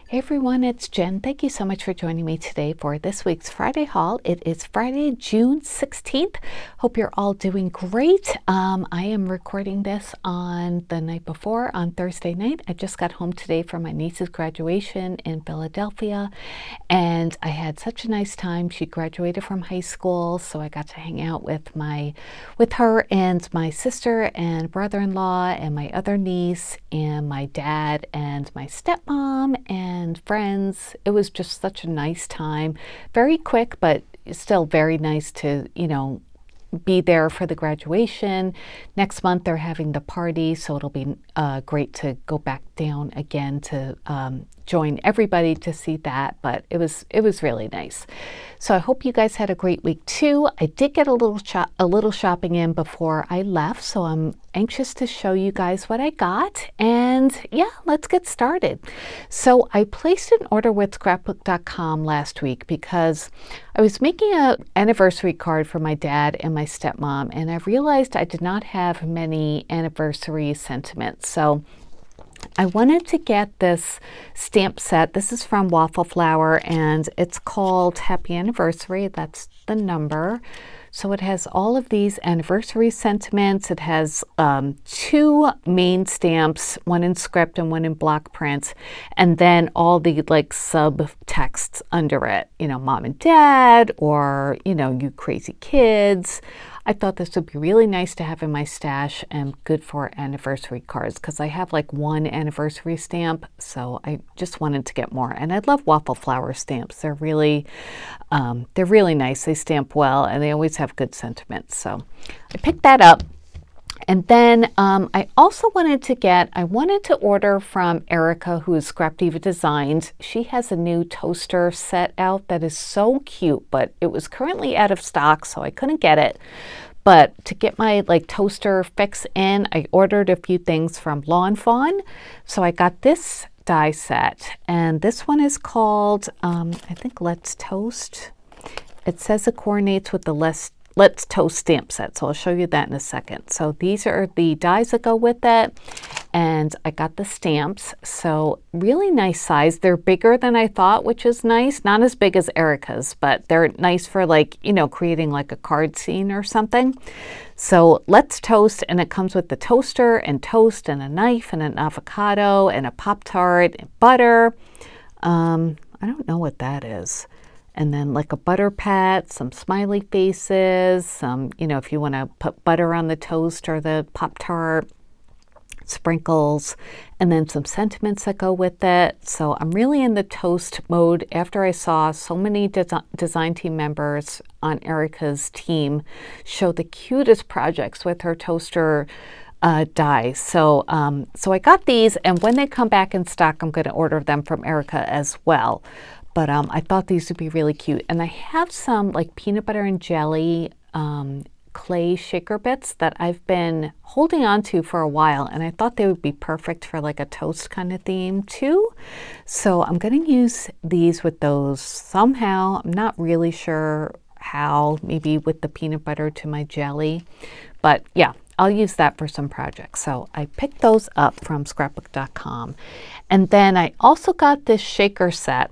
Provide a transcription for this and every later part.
Hey everyone, it's Jen. Thank you so much for joining me today for this week's Friday haul. It is Friday, June 16th. Hope you're all doing great. I am recording this on the night before, on Thursday night. I just got home today from my niece's graduation in Philadelphia, and I had such a nice time. She graduated from high school, so I got to hang out with her and my sister and brother-in-law and my other niece and my dad and my stepmom and friends. It was just such a nice time. Very quick, but still very nice to, be there for the graduation. Next month they're having the party, so it'll be great to go back down again to join everybody to see that. But it was really nice. So I hope you guys had a great week too. I did get a little shopping in before I left, so I'm anxious to show you guys what I got. And yeah, let's get started. So I placed an order with scrapbook.com last week because I was making an anniversary card for my dad and my stepmom, and I realized I did not have many anniversary sentiments. So I wanted to get this stamp set. This is from Waffle Flower, and it's called Happy Anniversary. That's the number. So it has all of these anniversary sentiments. It has two main stamps, one in script and one in block print, and then all the subtexts under it, mom and dad, or, you crazy kids. I thought this would be really nice to have in my stash and good for anniversary cards because I have one anniversary stamp, so I just wanted to get more. And I love Waffle Flower stamps. They're really nice. They stamp well and they always have good sentiments. So I picked that up. And then I also wanted to order from Erica, who is Scrap Diva Designs. She has a new toaster set out that is so cute, but it was currently out of stock, so I couldn't get it. But to get my toaster fix in, I ordered a few things from Lawn Fawn. So I got this die set, and this one is called, I think, Let's Toast. It says it coordinates with the Let's Toast stamp set, so I'll show you that in a second. So these are the dies that go with it, and I got the stamps. So really nice size. They're bigger than I thought, which is nice. Not as big as Erica's, but they're nice for creating a card scene or something. So Let's Toast, and it comes with the toaster and toast and a knife and an avocado and a Pop-Tart and butter. I don't know what that is. And then a butter pat, some smiley faces, some, if you want to put butter on the toast or the Pop-Tart, sprinkles, and then some sentiments that go with it. So I'm really in the toast mode after I saw so many design team members on Erica's team show the cutest projects with her toaster dies. So I got these, and when they come back in stock, I'm going to order them from Erica as well. But I thought these would be really cute. And I have some peanut butter and jelly clay shaker bits that I've been holding on to for a while. And I thought they would be perfect for a toast kind of theme too. So I'm going to use these with those somehow. I'm not really sure how, maybe with the peanut butter to my jelly. But yeah, I'll use that for some projects. So I picked those up from scrapbook.com. And then I also got this shaker set,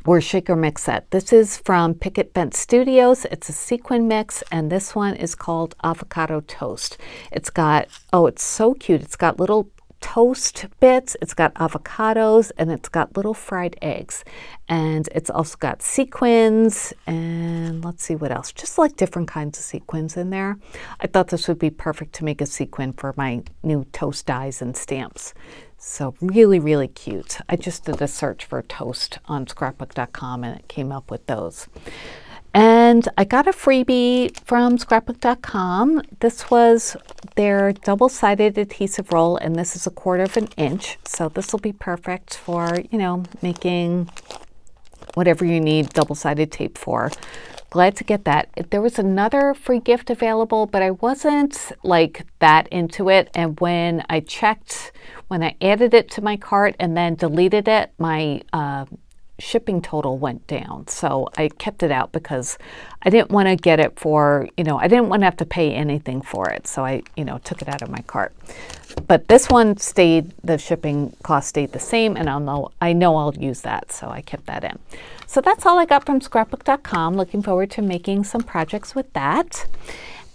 or shaker mix set. This is from Picket Fence Studios. It's a sequin mix, and this one is called Avocado Toast. It's got, it's so cute. It's got little toast bits, it's got avocados, and it's got little fried eggs. And it's also got sequins, and let's see what else. Just different kinds of sequins in there. I thought this would be perfect to make a sequin for my new toast dies and stamps. So really, really cute. I just did a search for toast on scrapbook.com and it came up with those. And I got a freebie from scrapbook.com. This was their double-sided adhesive roll, and this is 1/4 of an inch. So this will be perfect for, making whatever you need double-sided tape for. Glad to get that. There was another free gift available, but I wasn't that into it. And when I checked, when I added it to my cart and then deleted it, my shipping total went down. So I kept it out because I didn't want to get it for, I didn't want to have to pay anything for it. So I, took it out of my cart. But this one stayed, the shipping cost stayed the same, and I know I'll use that, so I kept that in. So that's all I got from scrapbook.com. Looking forward to making some projects with that.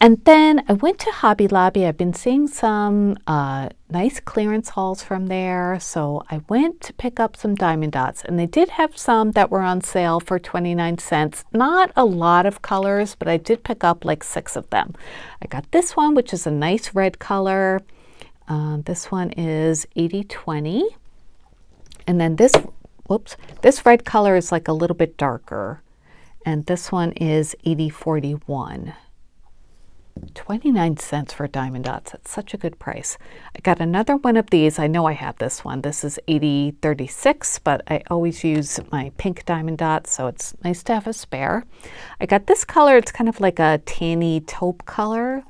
And then I went to Hobby Lobby. I've been seeing some nice clearance hauls from there. So I went to pick up some diamond dots, and they did have some that were on sale for 29 cents. Not a lot of colors, but I did pick up like 6 of them. I got this one, which is a nice red color. This one is 8020. And then this red color is like a little bit darker. And this one is 8041. 29 cents for diamond dots. That's such a good price. I got another one of these. I know I have this one. This is 8036, but I always use my pink diamond dots, so it's nice to have a spare. I got this color. It's kind of like a tanny taupe color,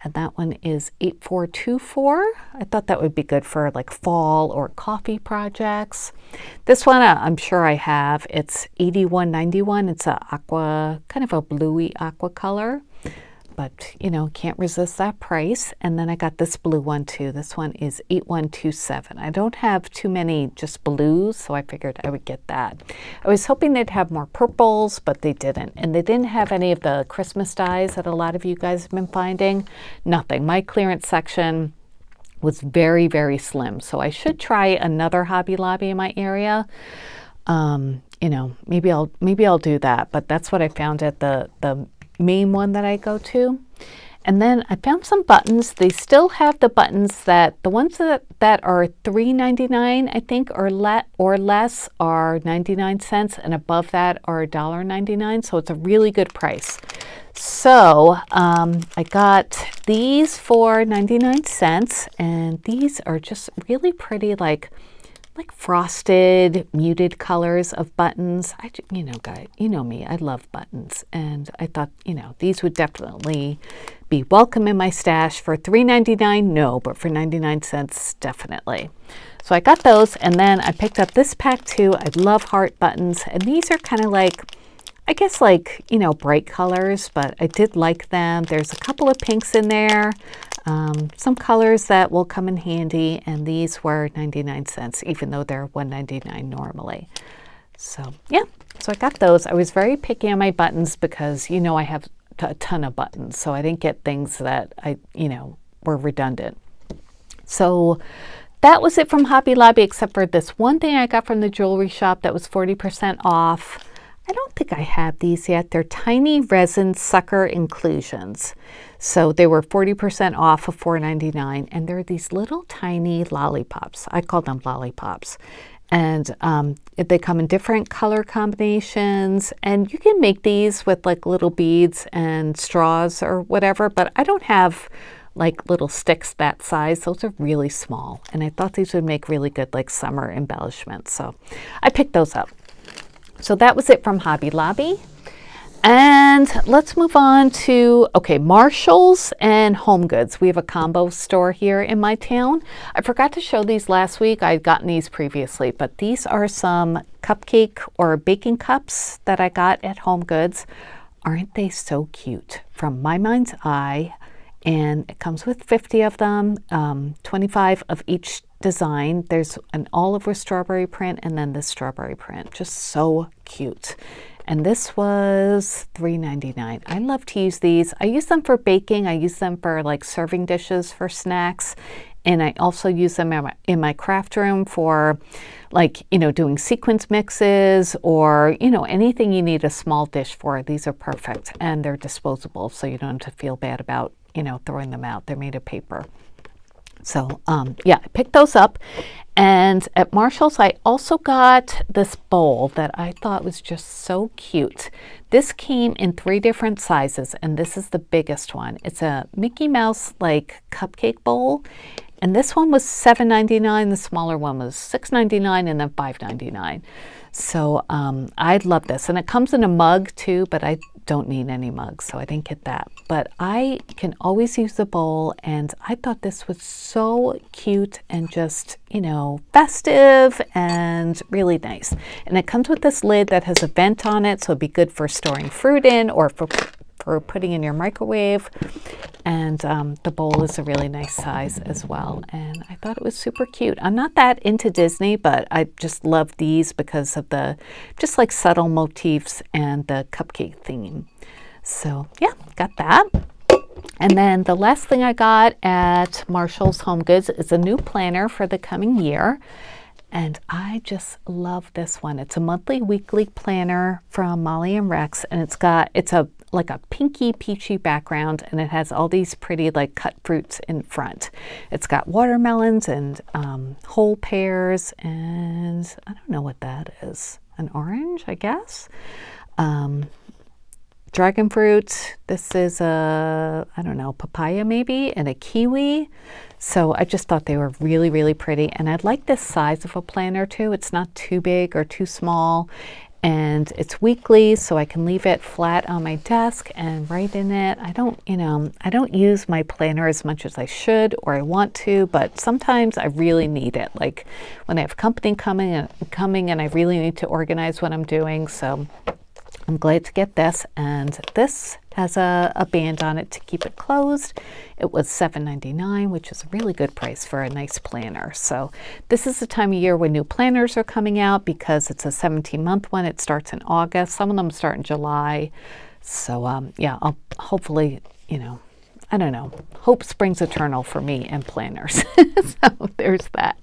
and that one is 8424. I thought that would be good for like fall or coffee projects. This one I'm sure I have. It's 8191. It's a aqua, kind of a bluey aqua color. But, can't resist that price. And then I got this blue one too. This one is 8127. I don't have too many just blues, so I figured I would get that. I was hoping they'd have more purples, but they didn't. And they didn't have any of the Christmas dyes that a lot of you guys have been finding. Nothing. My clearance section was very, very slim. So I should try another Hobby Lobby in my area. Maybe I'll do that. But that's what I found at the main one that I go to. And then I found some buttons. They still have the buttons the ones that are $3.99, I think, or less are 99 cents, and above that are $1.99. So it's a really good price. So I got these for 99 cents, and these are just really pretty, like frosted, muted colors of buttons. Guys, you know me, I love buttons. And I thought, these would definitely be welcome in my stash. For $3.99, no, but for 99 cents, definitely. So I got those, and then I picked up this pack too. I love heart buttons, and these are kind of like, I guess like, bright colors, but I did like them. There's a couple of pinks in there. Some colors that will come in handy, and these were 99 cents, even though they're $1.99 normally. So yeah, so I got those. I was very picky on my buttons because, I have a ton of buttons, so I didn't get things that were redundant. So that was it from Hobby Lobby, except for this one thing I got from the jewelry shop that was 40% off. I don't think I have these yet. They're tiny resin sucker inclusions. So they were 40% off of $4.99, and they're these little tiny lollipops. I call them lollipops. And they come in different color combinations, and you can make these with like little beads and straws or whatever, but I don't have like little sticks that size. Those are really small, and I thought these would make really good like summer embellishments. So I picked those up. So that was it from Hobby Lobby. And let's move on to, Marshalls and Home Goods. We have a combo store here in my town. I forgot to show these last week. I'd gotten these previously, but these are some cupcake or baking cups that I got at Home Goods. Aren't they so cute? From My Mind's Eye. And it comes with 50 of them, 25 of each design. There's an olive with strawberry print, and then this strawberry print. Just so cute. And this was $3.99. I love to use these. I use them for baking. I use them for like serving dishes for snacks. And I also use them in my craft room for like, doing sequence mixes or, anything you need a small dish for. These are perfect, and they're disposable, so you don't have to feel bad about, throwing them out. They're made of paper. So yeah, I picked those up. And at Marshall's, I also got this bowl that I thought was just so cute. This came in 3 different sizes, and this is the biggest one. It's a Mickey Mouse like cupcake bowl. And this one was $7.99. The smaller one was $6.99, and then $5.99. So I love this. And it comes in a mug too, but I don't need any mugs, so I didn't get that. But I can always use the bowl, and I thought this was so cute and just, you know, festive and really nice. And it comes with this lid that has a vent on it, so it'd be good for storing fruit in or for putting in your microwave. And the bowl is a really nice size as well, and I thought it was super cute. I'm not that into Disney, but I just love these because of the just like subtle motifs and the cupcake theme. So yeah, got that. And then the last thing I got at Marshall's Home Goods is a new planner for the coming year. And I just love this one. It's a monthly weekly planner from Molly and Rex, and it's like a pinky peachy background, and it has all these pretty like cut fruits in front. It's got watermelons and whole pears, and I don't know what that is. An orange, I guess. Dragon fruit. This is a, I don't know, papaya maybe, and a kiwi. So I just thought they were really, really pretty. And I like this size of a planner too. It's not too big or too small. And it's weekly, so I can leave it flat on my desk and write in it. I don't use my planner as much as I should or I want to, but sometimes I really need it. Like when I have company coming and I really need to organize what I'm doing. So I'm glad to get this, and this has a band on it to keep it closed. It was $7.99, which is a really good price for a nice planner. So this is the time of year when new planners are coming out because it's a 17-month one. It starts in August. Some of them start in July. So yeah, I'll hopefully, you know, I don't know, hope springs eternal for me and planners. So there's that.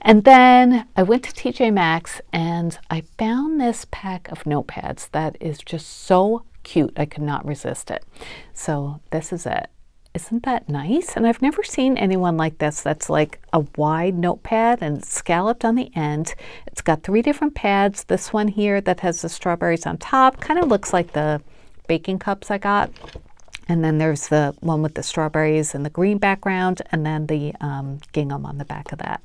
And then I went to TJ Maxx and I found this pack of notepads that is just so cute. I could not resist it. So this is it. Isn't that nice? And I've never seen anyone like this that's like a wide notepad and scalloped on the end. It's got 3 different pads. This one here that has the strawberries on top kind of looks like the baking cups I got. And then there's the one with the strawberries and the green background, and then the gingham on the back of that.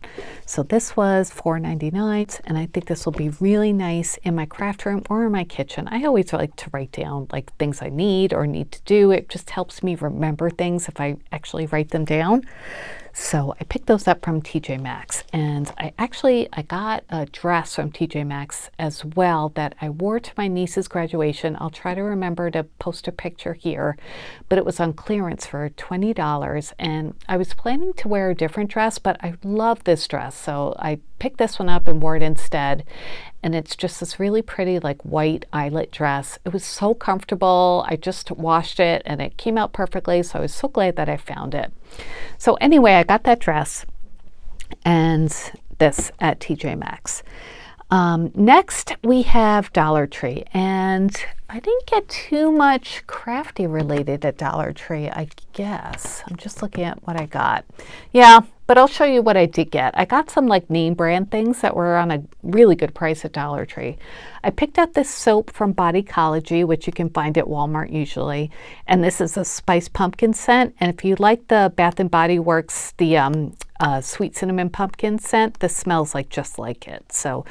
So this was $4.99, and I think this will be really nice in my craft room or in my kitchen. I always like to write down like things I need or need to do. It just helps me remember things if I actually write them down. So I picked those up from TJ Maxx, and I got a dress from TJ Maxx as well that I wore to my niece's graduation. I'll try to remember to post a picture here, but it was on clearance for $20, and I was planning to wear a different dress, but I love this dress, so I picked this one up and wore it instead. And it's just this really pretty like white eyelet dress. It was so comfortable. I just washed it and it came out perfectly, so I was so glad that I found it. So anyway, I got that dress and this at TJ Maxx. Next we have Dollar Tree, and I didn't get too much crafty related at Dollar Tree, I guess. I'm just looking at what I got. Yeah, but I'll show you what I did get. I got some like name brand things that were on a really good price at Dollar Tree. I picked up this soap from Bodycology, which you can find at Walmart usually. And this is a spice pumpkin scent. And if you like the Bath & Body Works, the sweet cinnamon pumpkin scent, this smells like just like it. So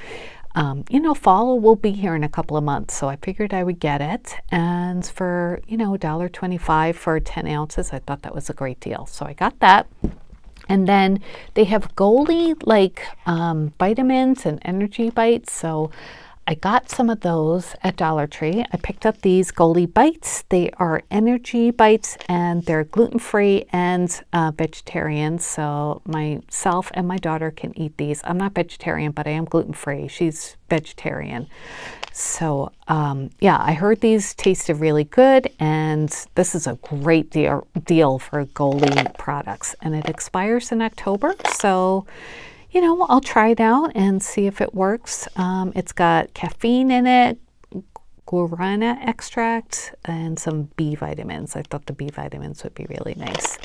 you know, fall will be here in a couple of months, so I figured I would get it. And for, you know, $1.25 for 10 ounces, I thought that was a great deal. So I got that. And then they have Goli like vitamins and energy bites. So I got some of those at Dollar Tree. I picked up these Goli Bites. They are energy bites and they're gluten-free and vegetarian. So myself and my daughter can eat these. I'm not vegetarian, but I am gluten-free. She's vegetarian. So yeah, I heard these tasted really good, and this is a great deal for Goli products. And it expires in October. So you know, I'll try it out and see if it works. It's got caffeine in it, guarana extract, and some B vitamins. I thought the B vitamins would be really nice.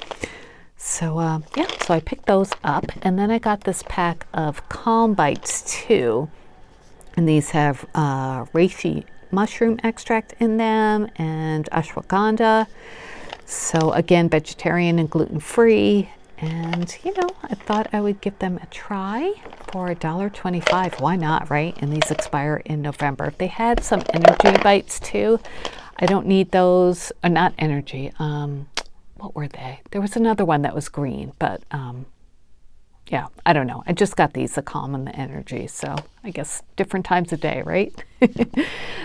So yeah, so I picked those up. And then I got this pack of Calm Bites too. And these have reishi mushroom extract in them and ashwagandha. So again, vegetarian and gluten-free. And, you know, I thought I would give them a try for $1.25. Why not, right? And these expire in November. They had some energy bites too. I don't need those, not energy. What were they? There was another one that was green, but yeah, I don't know. I just got these, the calm and the energy. So I guess different times of day, right?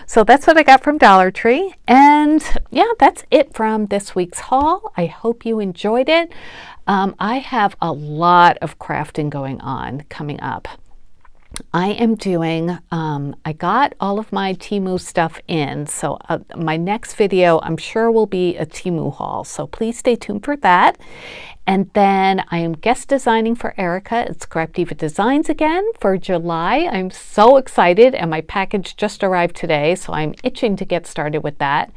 So that's what I got from Dollar Tree. And yeah, that's it from this week's haul. I hope you enjoyed it. I have a lot of crafting going on coming up. I am doing, I got all of my Temu stuff in, so my next video I'm sure will be a Temu haul, so please stay tuned for that. And then I am guest designing for Erica at Scrap Diva Designs again for July. I'm so excited, and my package just arrived today, so I'm itching to get started with that.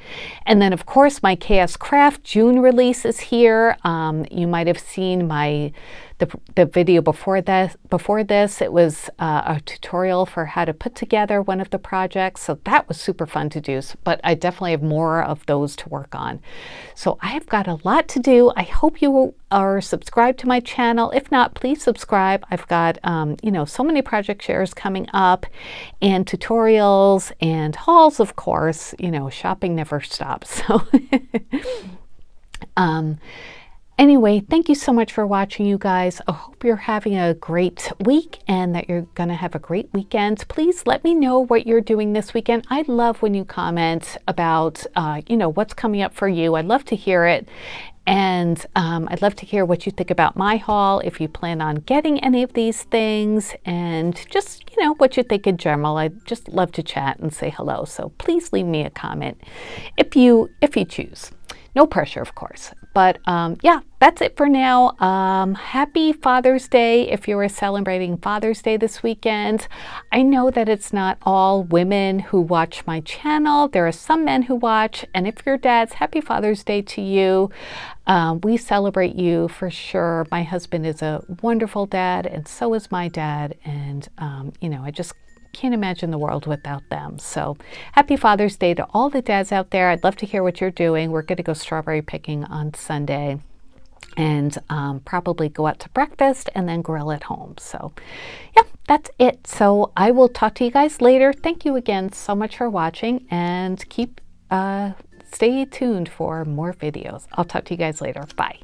And then of course my KS Craft June release is here. You might have seen the video before this. It was a tutorial for how to put together one of the projects, so that was super fun to do, but I definitely have more of those to work on. So I have got a lot to do. I hope you are subscribed to my channel. If not, please subscribe. I've got you know, so many project shares coming up, and tutorials and hauls, of course. You know, shopping never stops. So anyway, thank you so much for watching, you guys. I hope you're having a great week and that you're going to have a great weekend. Please let me know what you're doing this weekend. I love when you comment about, you know, what's coming up for you. I'd love to hear it. And I'd love to hear what you think about my haul, if you plan on getting any of these things, and just, you know, what you think in general. I'd just love to chat and say hello. So please leave me a comment if you choose. No pressure, of course. But yeah, that's it for now. Happy Father's Day if you are celebrating Father's Day this weekend. I know that it's not all women who watch my channel. There are some men who watch, and if you're dads, happy Father's Day to you. We celebrate you for sure. My husband is a wonderful dad, and so is my dad. And, you know, I just can't imagine the world without them. So happy Father's Day to all the dads out there. I'd love to hear what you're doing. We're going to go strawberry picking on Sunday, and probably go out to breakfast and then grill at home. So yeah, that's it. So I will talk to you guys later. Thank you again so much for watching, and stay tuned for more videos. I'll talk to you guys later. Bye.